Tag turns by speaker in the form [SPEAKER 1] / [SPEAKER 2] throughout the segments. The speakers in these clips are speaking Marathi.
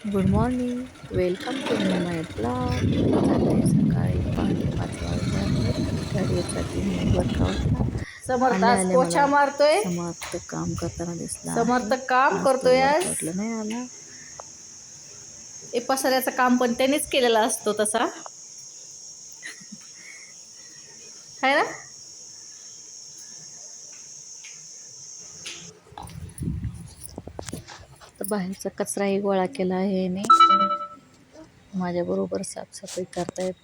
[SPEAKER 1] Good morning. Welcome to my blog. चाललंय सकाळी पहाटे 5 वाजले आहेत. गाडीवर जाते मी वर्कआउटला.
[SPEAKER 2] समर्थ
[SPEAKER 1] आले
[SPEAKER 2] आज
[SPEAKER 1] आले मला
[SPEAKER 2] पोछा मारतोय.
[SPEAKER 1] समर्थ काम करताना दिसला
[SPEAKER 2] समर्थ
[SPEAKER 1] आहे.
[SPEAKER 2] काम
[SPEAKER 1] आज तो
[SPEAKER 2] करतोय. आज
[SPEAKER 1] वर्कआउटला नाही आला.
[SPEAKER 2] हे पसाऱ्याचं काम पण त्यानेच केलेला असतो तसा है ना.
[SPEAKER 1] तर बाहेरचा कचराही गोळा केला आहे याने. माझ्याबरोबर साफसफाई करतायत.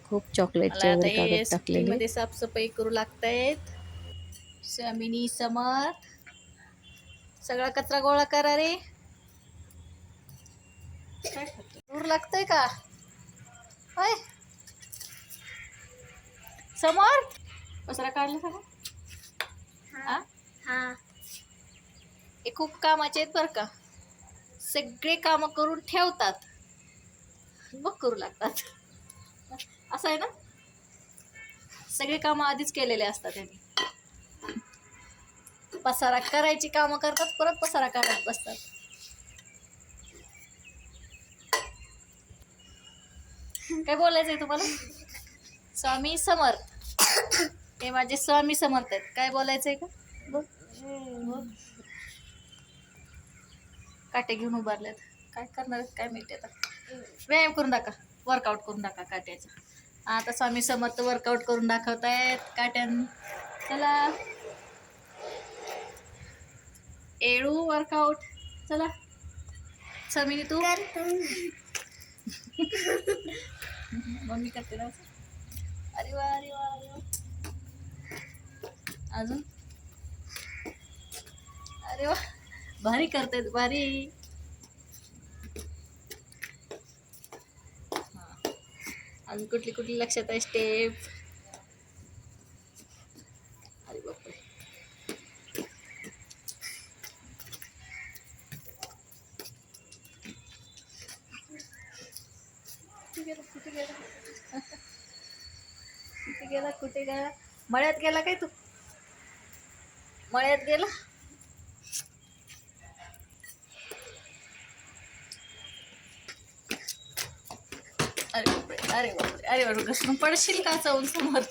[SPEAKER 1] खूप चॉकलेटचे
[SPEAKER 2] मला आता
[SPEAKER 1] वगैरे
[SPEAKER 2] हे
[SPEAKER 1] कागद टाकलेले.
[SPEAKER 2] मध्ये साफसफाई करू लागतायत. स्वामिनी समर्थ सगळा कचरा गोळा करा रे. दूर लागतोय का होय समर्थ. पसारा काढला का हा हा. हे खूप कामाचे आहेत बरं का. सगळे काम करून ठेवतात मग करू लागतात. असं आहे ना. सगळे काम आधीच केलेले असतात त्यांनी. पसारा करायची कामं करतात परत पसारा काढत बसतात. काय बोलायचंय तुम्हाला. स्वामी समर्थ हे माझे स्वामी समर्थ आहेत. काय बोलायचंय का बोल. काटे घेऊन उभारलेत. काय करणार काय माहिती. आता व्यायाम करून दाखवा. वर्कआउट करून दाखवा काट्याचा. आता स्वामी समर्थ वर्कआउट करून दाखवतायत काट्यान. चला एळू वर्कआउट. चला स्वामीनी तू मम्मी करते ना. अरे वा अरे वा अरे वा. अजून अरे वा भारी करतायत भारी. अजून कुठली कुठली लक्षात आहे स्टेप. अरे बापरे. कुठे गेला कुठे गेला. मळ्यात गेला काय तू. मळ्यात गेला. अरे बापरे अरे बापरे अरे बापरे. घसरून पडशील का जाऊन समोर.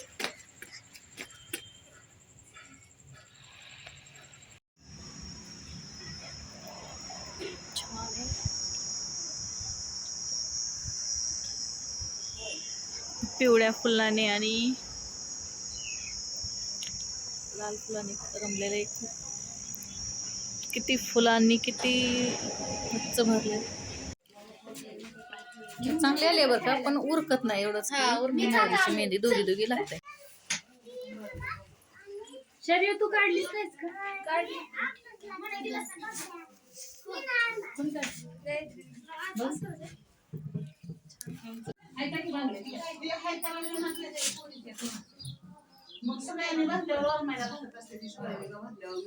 [SPEAKER 2] पिवळ्या फुलाने आणि लाल फुलाने रंगलेले. किती फुलांनी किती गच्च भरले. चांगले आले बरं का पण उरकत नाही एवढंच. मेहंदी दोघी दोघी लागते.
[SPEAKER 3] शरीर तू काढलीस नाहीस का. काढली. मग सगळ्यांनी भरल्यावर महिना भरत असते ती सोयाबीन भरल्यावर